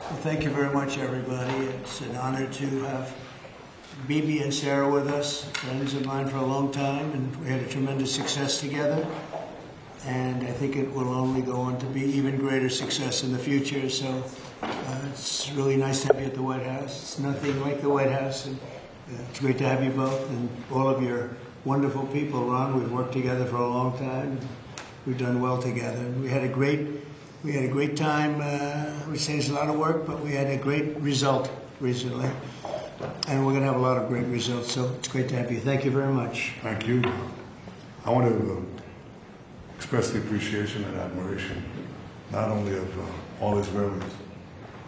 Well, thank you very much, everybody. It's an honor to have Bibi and Sarah with us, friends of mine for a long time, and we had a tremendous success together. And I think it will only go on to be even greater success in the future. So it's really nice to have you at the White House. It's nothing like the White House, and it's great to have you both and all of your wonderful people. Ron, we've worked together for a long time. We've done well together. We had a great time. We say it's a lot of work, but we had a great result recently, and we're going to have a lot of great results. So it's great to have you. Thank you very much. Thank you. I want to express the appreciation and admiration, not only of all Israelis,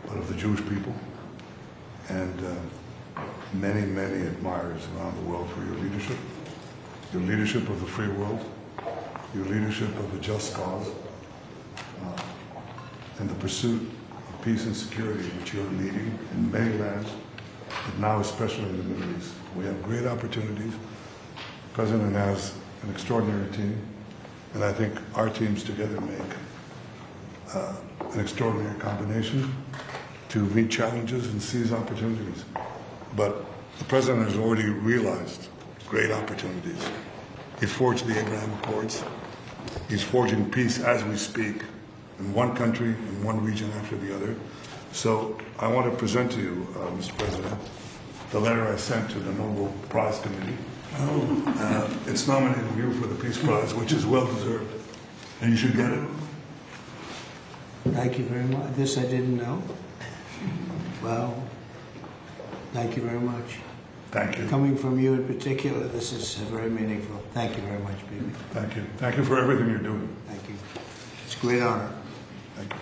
but of the Jewish people, and many, many admirers around the world for your leadership of the free world, your leadership of a just cause, and the pursuit of peace and security which you're leading in many lands, but now especially in the Middle East. We have great opportunities. The President has an extraordinary team, and I think our teams together make an extraordinary combination to meet challenges and seize opportunities. But the President has already realized great opportunities. He forged the Abraham Accords. He's forging peace as we speak in one country, in one region after the other. So I want to present to you, Mr. President, the letter I sent to the Nobel Prize Committee. It's nominating you for the Peace Prize, which is well deserved, and you should get it. Thank you very much. This I didn't know. Well, thank you very much. Thank you. Coming from you in particular, this is very meaningful. Thank you very much, Bibi. Thank you. Thank you for everything you're doing. Thank you. It's a great honor. Thank you.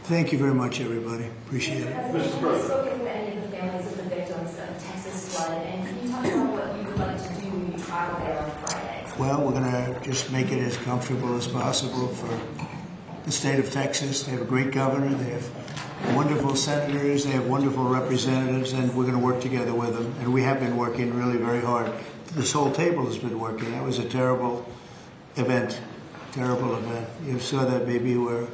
Thank you very much, everybody. Appreciate it. Have you spoken with any of the families of the victims of the Texas flood? And can you talk about what you would like to do when you travel there on Friday? Well, we're going to just make it as comfortable as possible for the state of Texas. They have a great governor. They have wonderful senators. They have wonderful representatives, and we're going to work together with them. And we have been working really very hard. This whole table has been working. That was a terrible event. Terrible event. You saw that maybe where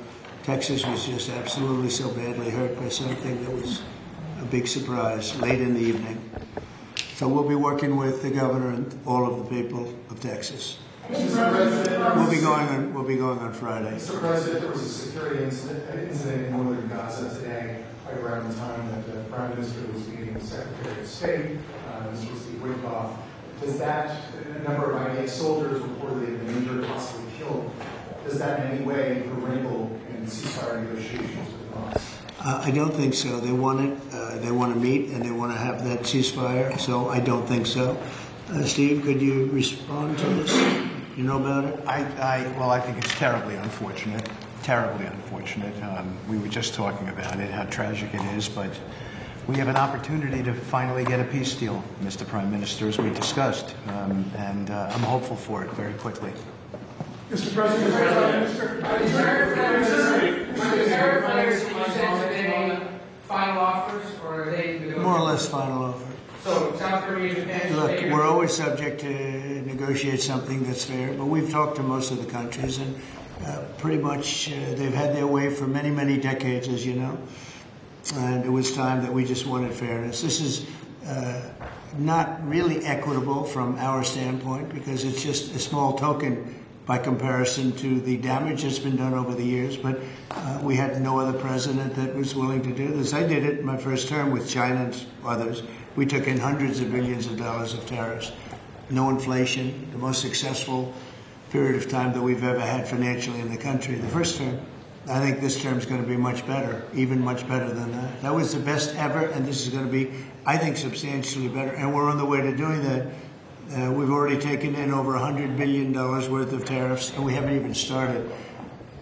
Texas was just absolutely so badly hurt by something that was a big surprise late in the evening. So we'll be working with the governor and all of the people of Texas. We'll be going on Friday. Mr. President, there was a security incident in northern Gaza today, right around the time that the Prime Minister was meeting with the Secretary of State. This was the Wickoff. Does that, a number of IDF soldiers reportedly have been injured, possibly killed, does that in any way wrinkle in ceasefire negotiations with Hamas? I don't think so. They want it. They want to meet and they want to have that ceasefire. So I don't think so. Steve, could you respond to this? You know about it? Well, I think it's terribly unfortunate. Terribly unfortunate. We were just talking about it, how tragic it is, but we have an opportunity to finally get a peace deal, Mr. Prime Minister, as we discussed, and I'm hopeful for it very quickly. Mr. President, final offers, or are they more or less final offer. So South Korea, Japan, Look, we're always subject to negotiate something that's fair, but we've talked to most of the countries, and pretty much they've had their way for many, many decades, as you know. And it was time that we just wanted fairness. This is not really equitable from our standpoint because it's just a small token by comparison to the damage that's been done over the years. But we had no other president that was willing to do this. I did it in my first term with China and others. We took in hundreds of billions of dollars of tariffs. No inflation, the most successful period of time that we've ever had financially in the country. The first term. I think this term is going to be much better, even much better than that. That was the best ever, and this is going to be, I think, substantially better. And we're on the way to doing that. We've already taken in over $100 billion worth of tariffs, and we haven't even started.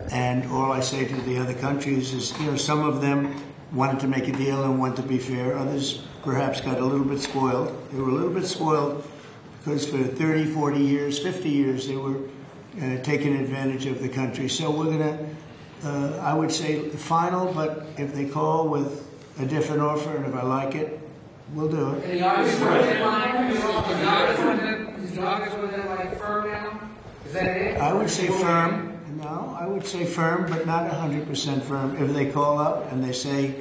And all I say to the other countries is, you know, some of them wanted to make a deal and wanted to be fair. Others perhaps got a little bit spoiled. They were a little bit spoiled because for 30, 40 years, 50 years, they were taking advantage of the country. So we're going to, I would say final, but if they call with a different offer, and if I like it, we'll do it. And the August deadline, is the August one like firm now? Is that it? I would say firm, and No, I would say firm, but not 100% firm. If they call up and they say,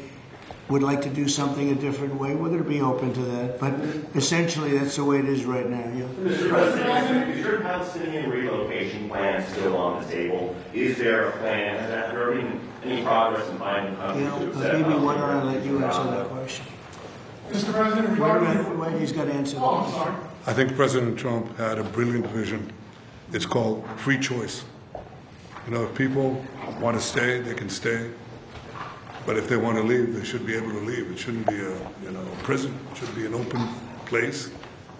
would like to do something a different way, we're going to be open to that. But essentially, that's the way it is right now. Yeah. Mr. President, is your Palestinian relocation plan still on the table? Is there a plan? Has there been any progress in finding countries to accept? Maybe why don't I let you answer that question? Mr. President, Wait a minute, wait, he's got to answer that. Oh, I'm sorry. I think President Trump had a brilliant vision. It's called free choice. You know, if people want to stay, they can stay. But if they want to leave, they should be able to leave. It shouldn't be a prison. It should be an open place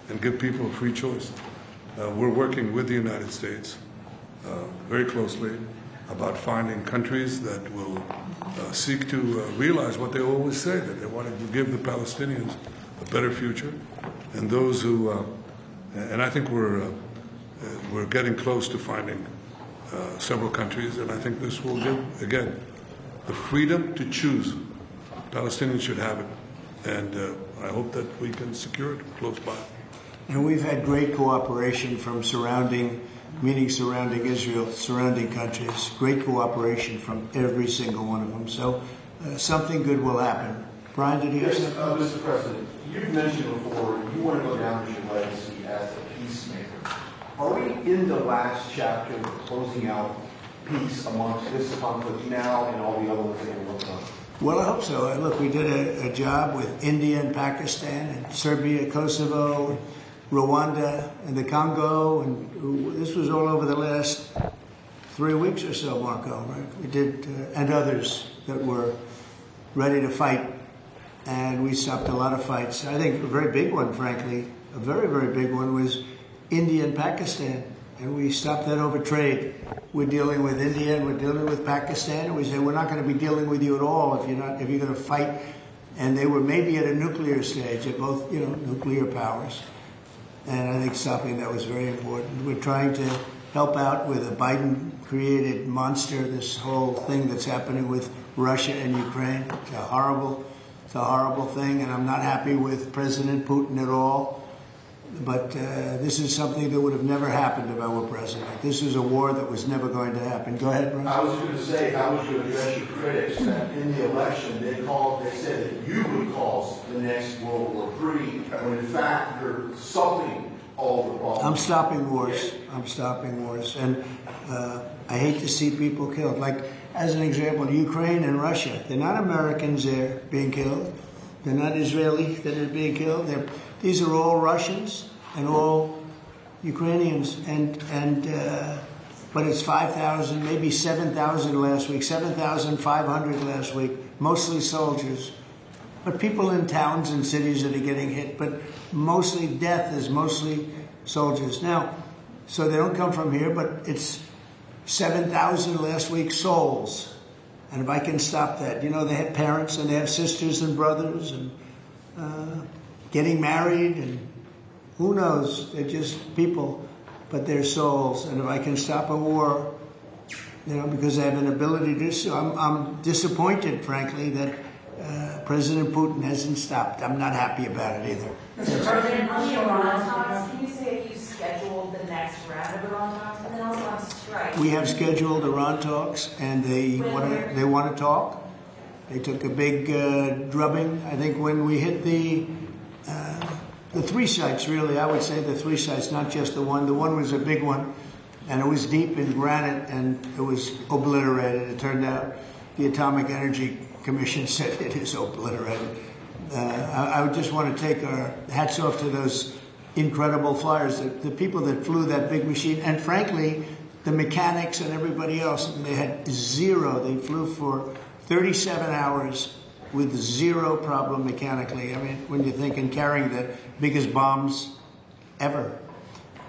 and give people a free choice. We're working with the United States very closely about finding countries that will seek to realize what they always say, that they want to give the Palestinians a better future. And those who, and I think we're getting close to finding several countries, and I think this will give, again, the freedom to choose. Palestinians should have it, and I hope that we can secure it close by. And we've had great cooperation from surrounding Israel, surrounding countries, great cooperation from every single one of them. So something good will happen. Brian, did you have something? Mr. President, you've mentioned before you want to go down with your legacy as a peacemaker. Are we in the last chapter of closing out peace amongst this conflict now and all the other ones that we're working on? Well, I hope so. Look, we did a job with India and Pakistan and Serbia, Kosovo, Rwanda, and the Congo, and this was all over the last 3 weeks or so, Marco, right? We did, and others that were ready to fight, and we stopped a lot of fights. I think a very big one, frankly, a very, very big one was India and Pakistan, and we stopped that over trade. We're dealing with India and we're dealing with Pakistan, and we say we're not going to be dealing with you at all if you're going to fight. And they were maybe at a nuclear stage, at both nuclear powers. And I think stopping that was very important. We're trying to help out with a Biden-created monster, this whole thing that's happening with Russia and Ukraine. It's a horrible thing, and I'm not happy with President Putin at all. But this is something that would have never happened if I were president. This is a war that was never going to happen. Go ahead, Bruce. I was going to say, how would you address your critics that in the election they said that you would cause the next World War III, when in fact you're solving all the problems? I'm stopping wars. I'm stopping wars. And I hate to see people killed. Like, as an example, Ukraine and Russia. They're not Americans there being killed. They're not Israeli that are being killed. These are all Russians and all Ukrainians. But it's 5,000, maybe 7,000 last week, 7,500 last week, mostly soldiers. But people in towns and cities that are getting hit. But mostly death is mostly soldiers. Now, so they don't come from here, but it's 7,000 last week souls. And if I can stop that, they have parents and they have sisters and brothers and getting married, and who knows, they're just people, but they're souls. And if I can stop a war, because I have an ability to do so, I'm disappointed, frankly, that President Putin hasn't stopped. I'm not happy about it either. Mr. President, on the Iran talks, can you say if you scheduled the next round of Iran talks, and then also on strike? We have scheduled Iran talks, and they want to talk. They took a big drubbing. I think when we hit the 3 sites, really, I would say the 3 sites, not just the one. The one was a big one, and it was deep in granite, and it was obliterated. It turned out the Atomic Energy Commission said it is obliterated. I would just want to take our hats off to those incredible flyers, the people that flew that big machine, and frankly, the mechanics and everybody else. They had zero. They flew for 37 hours with zero problem mechanically. I mean, when you think in carrying the biggest bombs ever,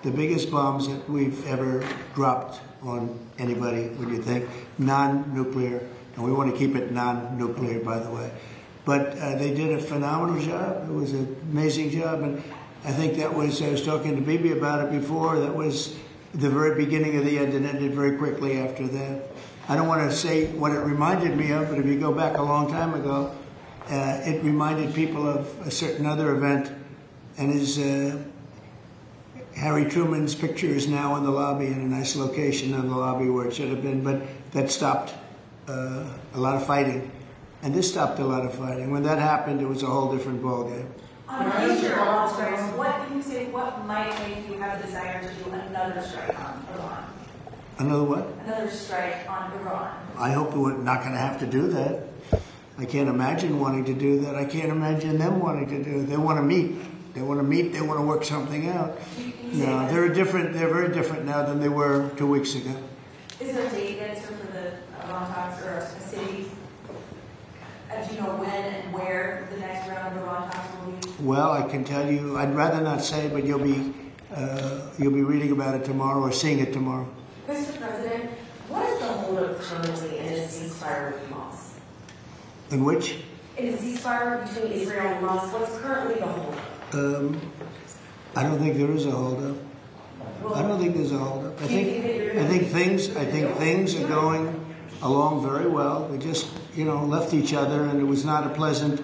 the biggest bombs that we've ever dropped on anybody, when you think non-nuclear, and we want to keep it non-nuclear, by the way. But they did a phenomenal job. It was an amazing job, and I think that was, I was talking to Bibi about it before, that was the very beginning of the end, and ended very quickly after that. I don't want to say what it reminded me of, but if you go back a long time ago, it reminded people of a certain other event, and Harry Truman's picture is now in the lobby, in a nice location in the lobby where it should have been, but that stopped a lot of fighting. And this stopped a lot of fighting. When that happened, it was a whole different ballgame. On future Iran strikes, what can you say, what might make you have a desire to do another strike on Iran? Another what? Another strike on Iran. I hope we're not going to have to do that. I can't imagine wanting to do that. I can't imagine them wanting to do it. They want to meet. They want to meet. They want to work something out. No, they're very different now than they were 2 weeks ago. Is there a date yet for the Iran talks, or a city? Do you know when and where the next round of Iran talks will be? Well, I can tell you. I'd rather not say, but you'll be reading about it tomorrow or seeing it tomorrow. Mr. President, what is the holdup currently in a ceasefire with Hamas? In which? In a ceasefire between Israel and Hamas, what's currently the holdup? I don't think there is a holdup. I don't think there's a holdup. I think things are going along very well. We just, left each other, and it was not a pleasant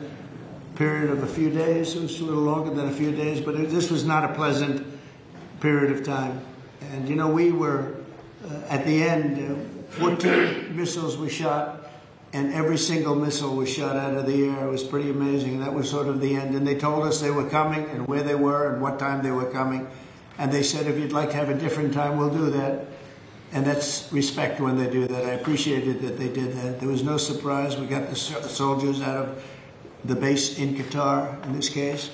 period of a few days. It was a little longer than a few days, but this was not a pleasant period of time. And we were at the end. 14 missiles were shot. And every single missile was shot out of the air. It was pretty amazing. That was sort of the end. And they told us they were coming and where they were and what time they were coming. And they said, if you'd like to have a different time, we'll do that. And that's respect when they do that. I appreciated that they did that. There was no surprise. We got the soldiers out of the base in Qatar, in this case.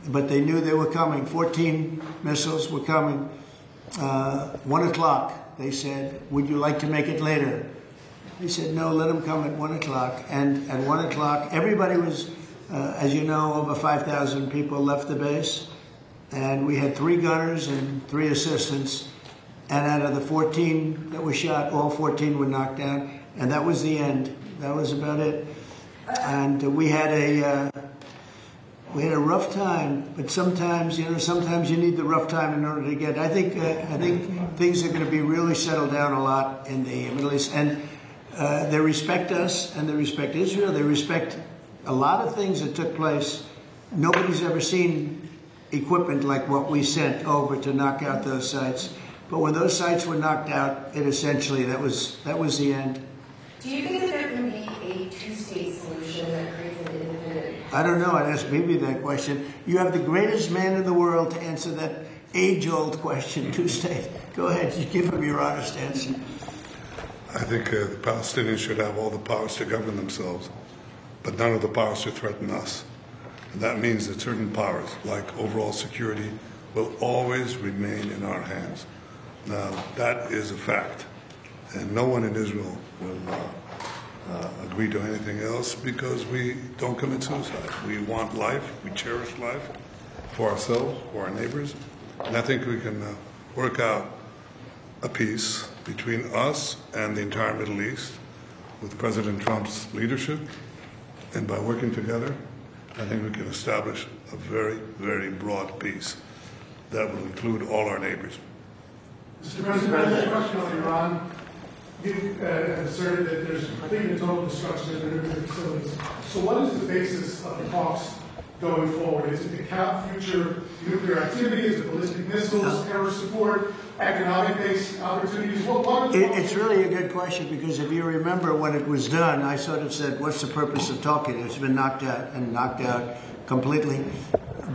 But they knew they were coming. 14 missiles were coming. 1 o'clock, they said, would you like to make it later? He said, no, let them come at 1 o'clock. And at 1 o'clock, everybody was, as you know, over 5,000 people left the base. And we had 3 gunners and 3 assistants. And out of the 14 that were shot, all 14 were knocked down. And that was the end. That was about it. And we had a rough time. But sometimes, sometimes you need the rough time in order to get. I think things are going to be really settled down a lot in the Middle East. And they respect us, and they respect Israel. They respect a lot of things that took place. Nobody's ever seen equipment like what we sent over to knock out those sites. But when those sites were knocked out, that was the end. Do you think that there can be a two-state solution that creates an independent? I don't know. I'd ask Bibi that question. You have the greatest man in the world to answer that age-old question, two-state. Go ahead. You give him your honest answer. I think the Palestinians should have all the powers to govern themselves, but none of the powers to threaten us. And that means that certain powers, like overall security, will always remain in our hands. Now, that is a fact. And no one in Israel will agree to anything else because we don't commit suicide. We want life, we cherish life for ourselves, for our neighbors. And I think we can work out a peace between us and the entire Middle East with President Trump's leadership. And by working together, I think we can establish a very, very broad peace that will include all our neighbors. Mr. President, a question on Iran. You asserted that there's complete and total destruction of their nuclear facilities. So what is the basis of the talks going forward? Is it to cap future nuclear activity? Is it ballistic missiles, terror support, economic-based opportunities? It's really a good question because if you remember when it was done, I sort of said, what's the purpose of talking? It's been knocked out completely.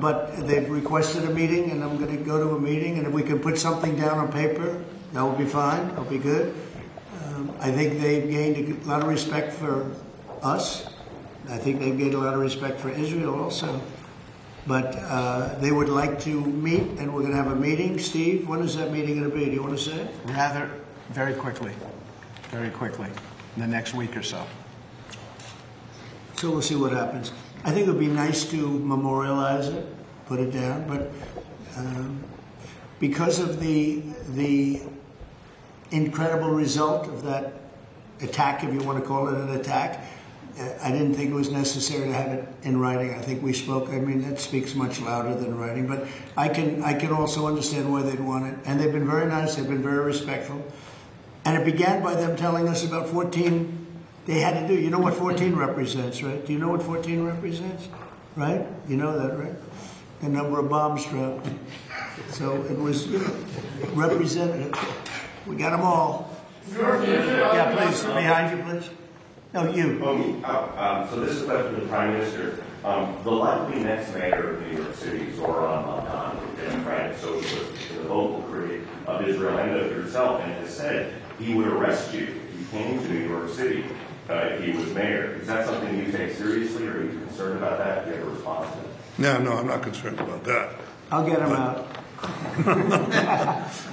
But they've requested a meeting, and I'm going to go to a meeting, and if we can put something down on paper, that will be fine. That'll be good. I think they've gained a lot of respect for us. I think they've gained a lot of respect for Israel also. But they would like to meet, and we're going to have a meeting. Steve, when is that meeting going to be? Do you want to say it? Rather, very quickly, in the next week or so. So we'll see what happens. I think it would be nice to memorialize it, put it down, but because of the incredible result of that attack, if you want to call it an attack, I didn't think it was necessary to have it in writing. I think we spoke. I mean, that speaks much louder than writing. But I can also understand why they'd want it. And they've been very nice. They've been very respectful. And it began by them telling us about 14 they had to do. You know what 14 represents, right? Do you know what 14 represents? Right? You know that, right? The number of bombs dropped. So it was, representative. We got them all. Yeah, please, behind you, please. No, you. Oh, me? So this is a question to the Prime Minister. The likely next mayor of New York City, Zoran Montan, the Democratic Socialist, the vocal critic of Israel and of yourself, and has said he would arrest you if you came to New York City if he was mayor. Is that something you take seriously, or are you concerned about that? Do you have a response to that? No, I'm not concerned about that. I'll get him out.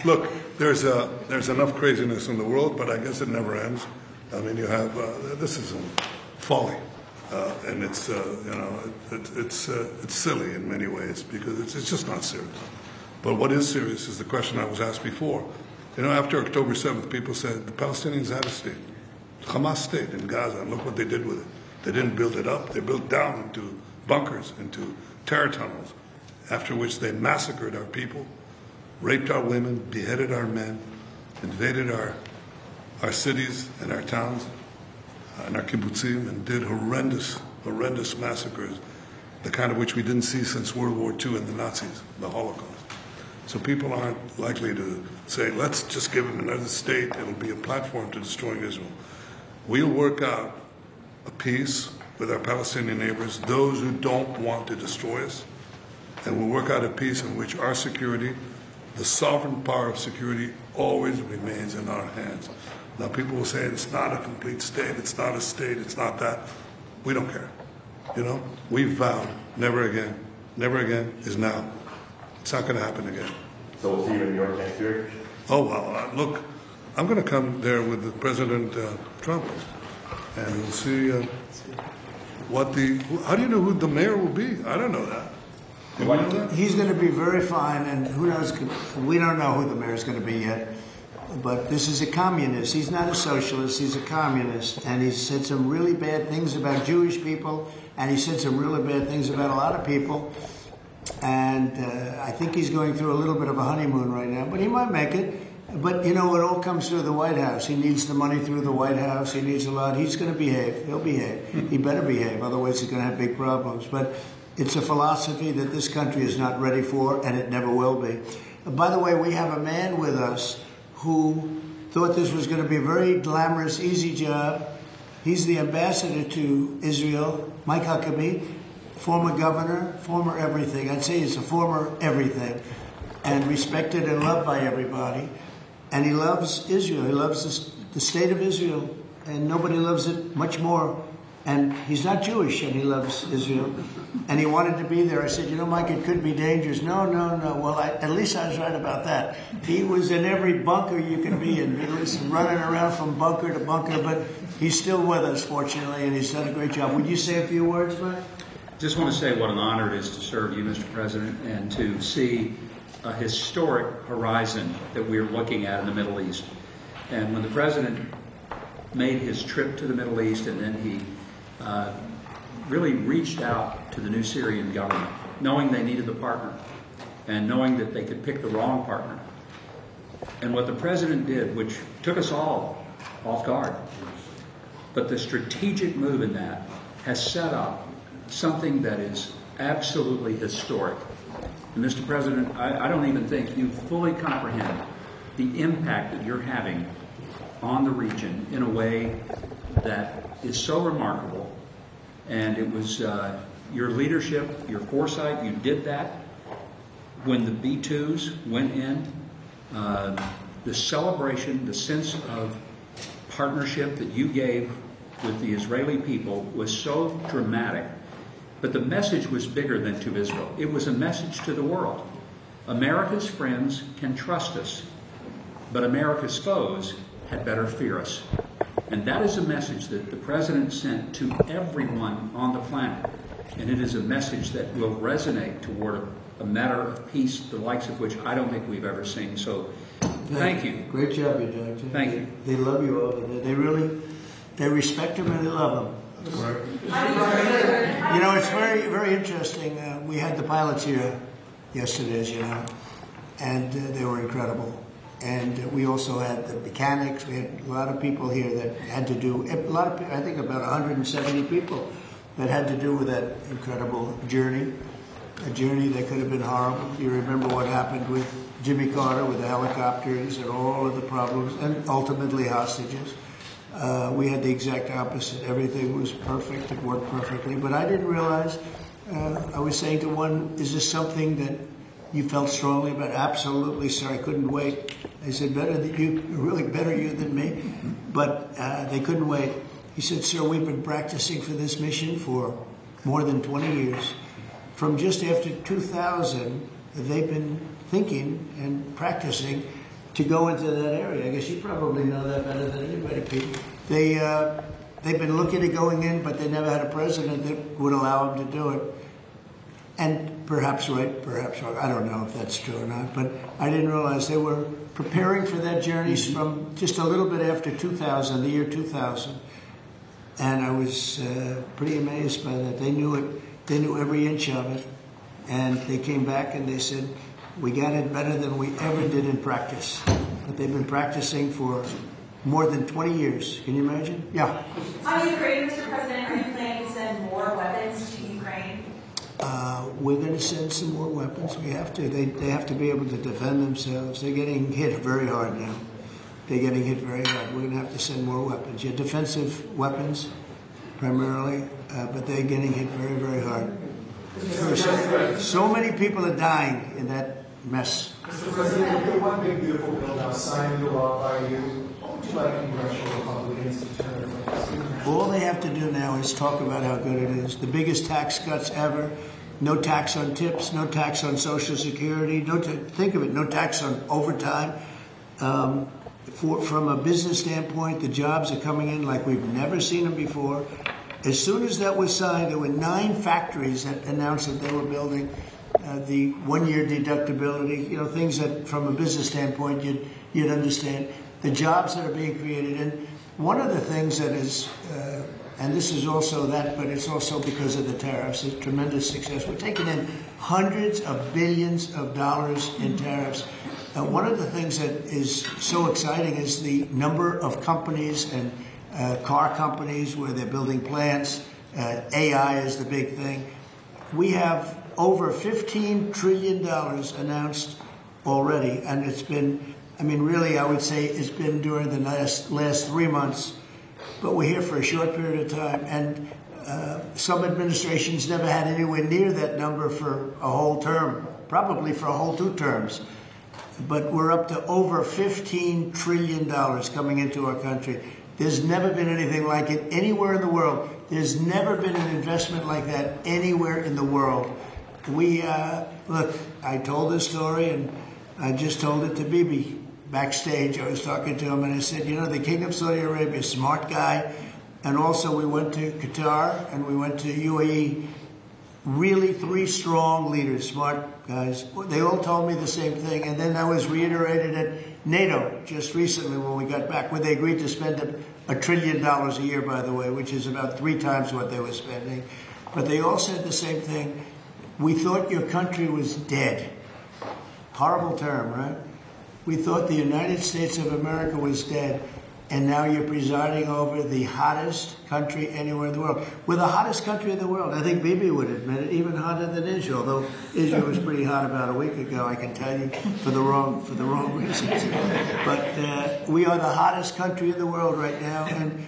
Look, there's enough craziness in the world, but I guess it never ends. I mean, you have this is folly, and it's it's silly in many ways because it's just not serious. But what is serious is the question I was asked before. After October 7th, people said the Palestinians had a state, Hamas state in Gaza, and look what they did with it. They didn't build it up; they built down into bunkers, into terror tunnels. After which they massacred our people, raped our women, beheaded our men, invaded our cities and our towns and our kibbutzim, and did horrendous massacres, the kind of which we didn't see since World War II and the Nazis, the Holocaust. So people aren't likely to say, let's just give them another state, it'll be a platform to destroying Israel. We'll work out a peace with our Palestinian neighbors, those who don't want to destroy us, and we'll work out a peace in which our security, the sovereign power of security, always remains in our hands. Now people will say it's not a complete state, it's not a state, it's not that. We don't care. We've vowed never again. Never again is now. It's not going to happen again. So we'll see you in New York next year? Oh, well, look, I'm going to come there with President Trump, and we'll see how do you know who the mayor will be? I don't know that. You know that? He's going to be very fine, and who knows, we don't know who the mayor's going to be yet. But this is a communist. He's not a socialist, he's a communist. And he said some really bad things about Jewish people, and he said some really bad things about a lot of people. And I think he's going through a little bit of a honeymoon right now, but he might make it. But, it all comes through the White House. He needs the money through the White House. He needs a lot. He's going to behave. He'll behave. He better behave, otherwise he's going to have big problems. But it's a philosophy that this country is not ready for, and it never will be. By the way, we have a man with us who thought this was going to be a very glamorous, easy job. He's the ambassador to Israel, Mike Huckabee, former governor, former everything. I'd say he's a former everything, and respected and loved by everybody. And he loves Israel. He loves the state of Israel, and nobody loves it much more. And he's not Jewish, and he loves Israel. And he wanted to be there. I said, Mike, it could be dangerous. No. Well, at least I was right about that. He was in every bunker you can be in. He was running around from bunker to bunker, but he's still with us, fortunately, and he's done a great job. Would you say a few words, Mike? Just want to say what an honor it is to serve you, Mr. President, and to see a historic horizon that we're looking at in the Middle East. And when the President made his trip to the Middle East, and then he really reached out to the new Syrian government, knowing they needed the partner, and knowing that they could pick the wrong partner. And what the President did, which took us all off guard, but the strategic move in that has set up something that is absolutely historic. And Mr. President, I don't even think you fully comprehend the impact that you're having on the region in a way that is so remarkable. And it was your leadership, your foresight, you did that. When the B-2s went in, the celebration, the sense of partnership that you gave with the Israeli people was so dramatic. But the message was bigger than to Israel. It was a message to the world. America's friends can trust us, but America's foes had better fear us. And that is a message that the President sent to everyone on the planet. And it is a message that will resonate toward a matter of peace, the likes of which I don't think we've ever seen. So thank you. Great job you're doing. Thank you. They love you over there. They respect him and they love him. It's very, very interesting. We had the pilots here yesterday, as you know, and they were incredible. And we also had the mechanics. We had a lot of people here that had to do, I think about 170 people that had to do with that incredible journey. a journey that could have been horrible. You remember what happened with Jimmy Carter, with the helicopters and all of the problems, and ultimately hostages. We had the exact opposite. Everything was perfect. It worked perfectly. But I didn't realize, I was saying to one, is this something that you felt strongly about? Absolutely, sir. I couldn't wait. I said, better than you, really better you than me. But they couldn't wait. He said, sir, we've been practicing for this mission for more than 20 years. From just after 2000, they've been thinking and practicing to go into that area. I guess you probably know that better than anybody, Pete. They've been looking at going in, but they never had a president that would allow them to do it. And perhaps right, perhaps wrong. I don't know if that's true or not, but I didn't realize they were preparing for that journey from just a little bit after 2000, the year 2000. And I was pretty amazed by that. They knew it. They knew every inch of it. And they came back and they said, we got it better than we ever did in practice. But they've been practicing for more than 20 years. Can you imagine? Yeah. On Ukraine, Mr. President, are you planning to send more weapons to Ukraine? We're going to send some more weapons. We have to. They have to be able to defend themselves. They're getting hit very hard now. They're getting hit very hard. We're going to have to send more weapons. Yeah, defensive weapons primarily, but they're getting hit very, very hard. So many people are dying in that mess. Mr. President, the one big beautiful bill now signed into law by you. What would you like congressional Republicans to turn against? All they have to do now is talk about how good it is. The biggest tax cuts ever. No tax on tips. No tax on Social Security. Think of it. No tax on overtime. From a business standpoint, the jobs are coming in like we've never seen them before. As soon as that was signed, there were 9 factories that announced that they were building the one-year deductibility, you know, things that from a business standpoint you'd understand. The jobs that are being created. And one of the things that is, and this is also that, but it's also because of the tariffs, a tremendous success. We're taking in hundreds of billions of dollars in tariffs. One of the things that is so exciting is the number of companies and car companies where they're building plants. AI is the big thing. We have over $15 trillion announced already, and it's been, I mean, really, I would say it's been during the last 3 months, but we're here for a short period of time, and some administrations never had anywhere near that number for a whole term, probably for a whole 2 terms. But we're up to over $15 trillion coming into our country. There's never been anything like it anywhere in the world. There's never been an investment like that anywhere in the world. We, look, I told this story, and I just told it to Bibi. Backstage, I was talking to him, and I said, you know, the King of Saudi Arabia, smart guy, and also we went to Qatar, and we went to UAE. Really 3 strong leaders, smart guys. They all told me the same thing, and then that was reiterated at NATO just recently when we got back, where they agreed to spend $1 trillion a year, by the way, which is about 3 times what they were spending. But they all said the same thing. We thought your country was dead. Horrible term, right? We thought the United States of America was dead, and now you're presiding over the hottest country anywhere in the world. We're the hottest country in the world. I think Bibi would admit it, even hotter than Israel, though Israel was pretty hot about a week ago, I can tell you, for the wrong reasons. But we are the hottest country in the world right now, and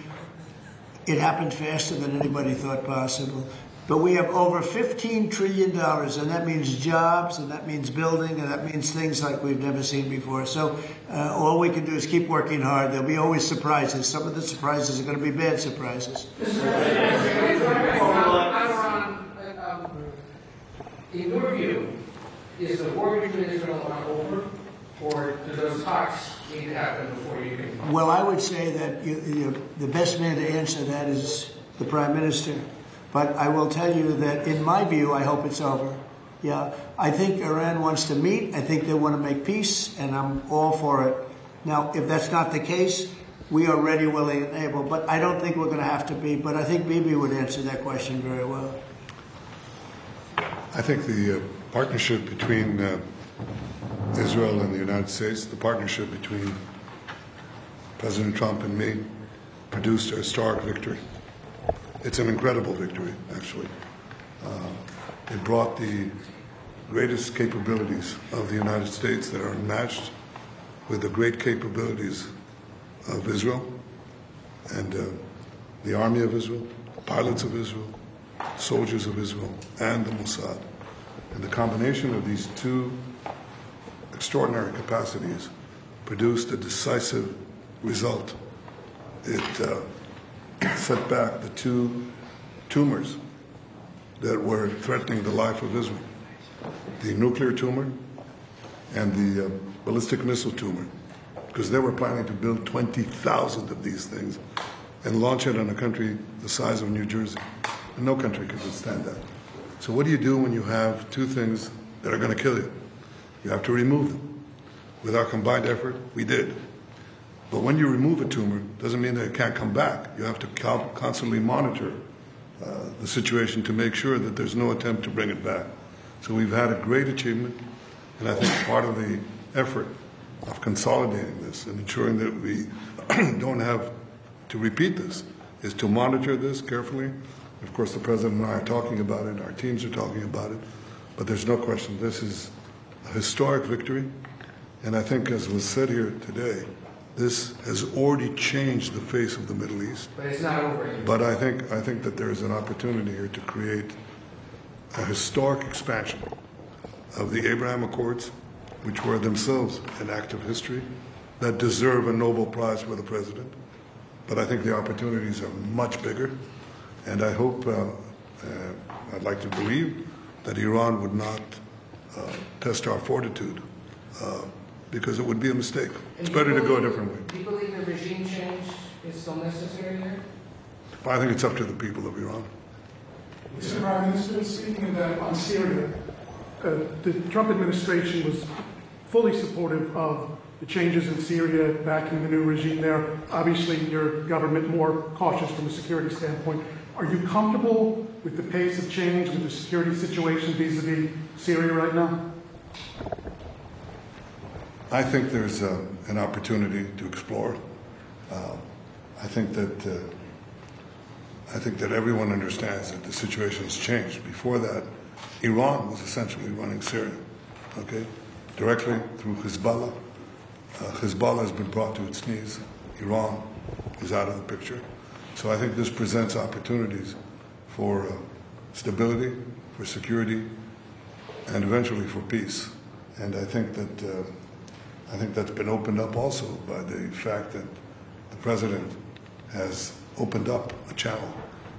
it happened faster than anybody thought possible. But we have over $15 trillion, and that means jobs, and that means building, and that means things like we've never seen before. So all we can do is keep working hard. There'll be always surprises. Some of the surprises are going to be bad surprises. In your view, is the war between Israel and Iran over, or do those talks need to happen before you can? Well, I would say that the best man to answer that is the Prime Minister. But I will tell you that, in my view, I hope it's over. Yeah, I think Iran wants to meet. I think they want to make peace, and I'm all for it. Now, if that's not the case, we are ready, willing, and able. But I don't think we're going to have to be. But I think Bibi would answer that question very well. I think the partnership between Israel and the United States, the partnership between President Trump and me, produced a historic victory. It's an incredible victory, actually. It brought the greatest capabilities of the United States that are unmatched with the great capabilities of Israel and the army of Israel, pilots of Israel, soldiers of Israel, and the Mossad. And the combination of these two extraordinary capacities produced a decisive result. It set back the two tumors that were threatening the life of Israel, the nuclear tumor and the ballistic missile tumor, because they were planning to build 20,000 of these things and launch it on a country the size of New Jersey. And no country could withstand that. So what do you do when you have two things that are going to kill you? You have to remove them. With our combined effort, we did. But when you remove a tumor, doesn't mean that it can't come back. You have to constantly monitor the situation to make sure that there's no attempt to bring it back. So we've had a great achievement, and I think part of the effort of consolidating this and ensuring that we don't have to repeat this is to monitor this carefully. Of course, the President and I are talking about it, our teams are talking about it, but there's no question this is a historic victory, and I think, as was said here today, this has already changed the face of the Middle East. But it's not over yet. But I think that there is an opportunity here to create a historic expansion of the Abraham Accords, which were themselves an act of history, that deserve a Nobel Prize for the President. But I think the opportunities are much bigger, and I hope, I'd like to believe, that Iran would not test our fortitude, because it would be a mistake. It's better to go a different way. Do you believe the regime change is still necessary here? But I think it's up to the people of Iran. Mr. Prime Minister, speaking on Syria, the Trump administration was fully supportive of the changes in Syria, backing the new regime there. Obviously, your government more cautious from a security standpoint. Are you comfortable with the pace of change, with the security situation vis-a-vis Syria right now? I think there's an opportunity to explore. I think that everyone understands that the situation has changed. Before that, Iran was essentially running Syria, okay, directly through Hezbollah. Hezbollah has been brought to its knees. Iran is out of the picture. So I think this presents opportunities for stability, for security, and eventually for peace. And I think that's been opened up also by the fact that the President has opened up a channel.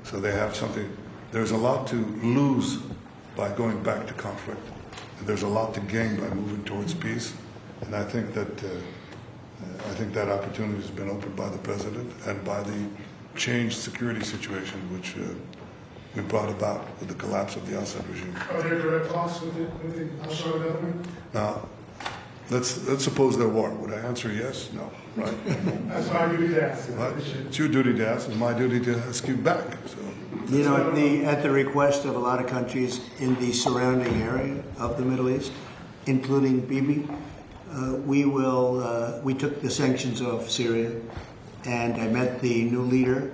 So they have something. There's a lot to lose by going back to conflict. And there's a lot to gain by moving towards peace. And I think that opportunity has been opened by the President and by the changed security situation which we brought about with the collapse of the Assad regime. Are there direct talks with the Assad government? Now, let's suppose there were. Would I answer yes? No, right? That's my duty to ask. Well, it's your duty to ask, and my duty to ask you back. So. You know, at the request of a lot of countries in the surrounding area of the Middle East, including Bibi, we took the sanctions off Syria, and I met the new leader.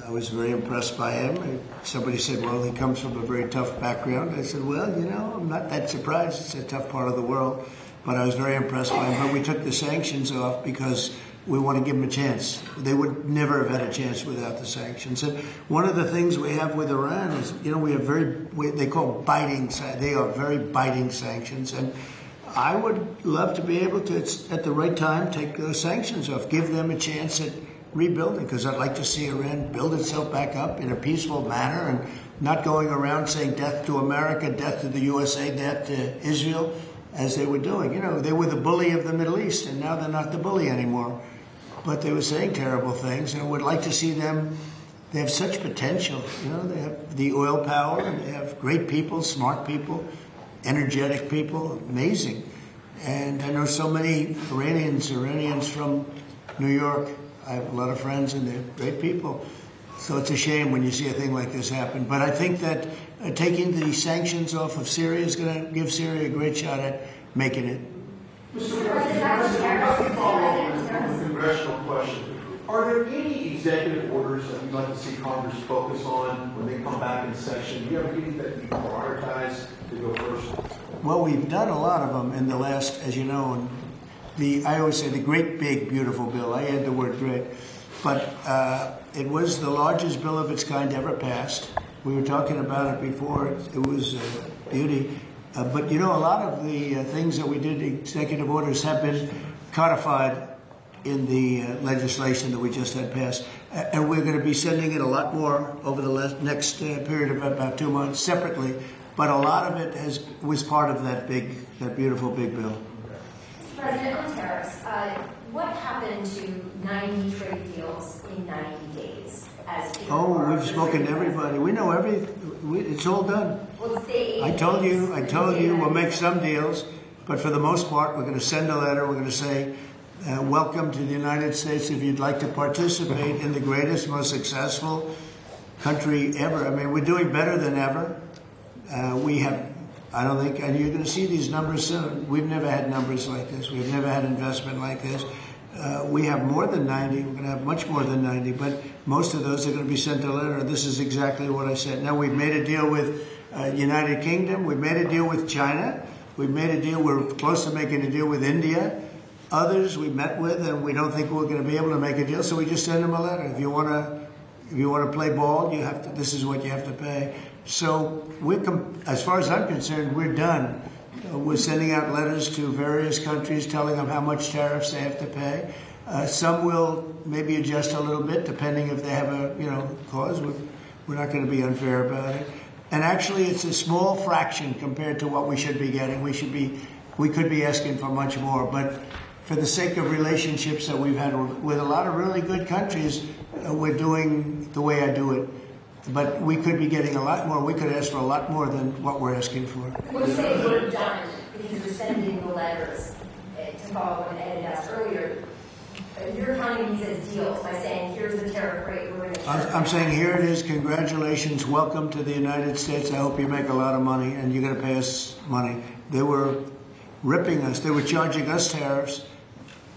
I was very impressed by him. Somebody said, well, he comes from a very tough background. I said, well, you know, I'm not that surprised. It's a tough part of the world. But I was very impressed by him. But we took the sanctions off because we want to give them a chance. They would never have had a chance without the sanctions. And one of the things we have with Iran is, you know, we have they call biting, they are very biting sanctions. And I would love to be able to, at the right time, take those sanctions off, give them a chance at rebuilding, because I'd like to see Iran build itself back up in a peaceful manner and not going around saying death to America, death to the USA, death to Israel, as they were doing. You know, they were the bully of the Middle East, and now they're not the bully anymore. But they were saying terrible things, and I would like to see them. They have such potential. You know, they have the oil power, and they have great people, smart people, energetic people, amazing. And I know so many Iranians from New York. I have a lot of friends, and they're great people. So it's a shame when you see a thing like this happen. But I think that taking the sanctions off of Syria is going to give Syria a great shot at making it. Mr. President, let me follow up with a congressional question. Are there any executive orders that you'd like to see Congress focus on when they come back in session? Do you have any that you prioritize to go first? Well, we've done a lot of them in the last, as you know, I always say the great, big, beautiful bill. I add the word great. But it was the largest bill of its kind ever passed. We were talking about it before. It was beauty. But, you know, a lot of the things that we did, executive orders, have been codified in the legislation that we just had passed. And we're going to be sending it a lot more over the next period of about 2 months separately. But a lot of it was part of that beautiful big bill. President, on tariffs, what happened to 90 trade deals in 90 days? We've spoken to everybody. We know it's all done. Well, I told you, we'll make some deals, but for the most part, we're going to send a letter. We're going to say, welcome to the United States. If you'd like to participate in the greatest, most successful country ever. I mean, we're doing better than ever. I don't think, and you're going to see these numbers soon. We've never had numbers like this. We've never had investment like this. We have more than 90. We're going to have much more than 90, but most of those are going to be sent a letter. This is exactly what I said. Now, we've made a deal with United Kingdom. We've made a deal with China. We've made a deal. We're close to making a deal with India. Others we met with, and we don't think we're going to be able to make a deal, so we just send them a letter. If you want to play ball, you have to. This is what you have to pay. So as far as I'm concerned, we're done. We're sending out letters to various countries telling them how much tariffs they have to pay. Some will maybe adjust a little bit depending if they have a cause. We're not going to be unfair about it. And actually, it's a small fraction compared to what we should be getting. We could be asking for much more, but for the sake of relationships that we've had with a lot of really good countries, we're doing the way I do it. But we could be getting a lot more. We could ask for a lot more than what we're asking for. We're saying we're done because you're sending the letters to follow what Ed asked earlier. You're counting these as deals by saying, here's the tariff rate we're going to charge. I'm saying, here it is. Congratulations. Welcome to the United States. I hope you make a lot of money, and you're going to pay us money. They were ripping us. They were charging us tariffs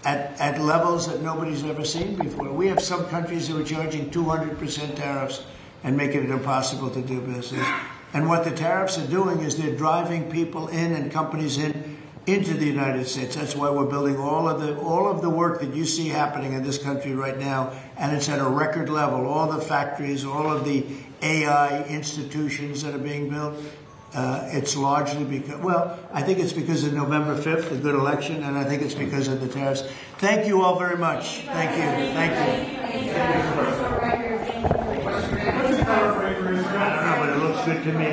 at levels that nobody's ever seen before. We have some countries that are charging 200% tariffs and making it impossible to do business. And what the tariffs are doing is they're driving people in and companies into the United States. That's why we're building all of the work that you see happening in this country right now, and it's at a record level. All the factories, all of the AI institutions that are being built, it's largely because, I think it's because of November 5th, a good election, and I think it's because of the tariffs. Thank you all very much. Thank you. Thank you. I don't know, but it looks good to me.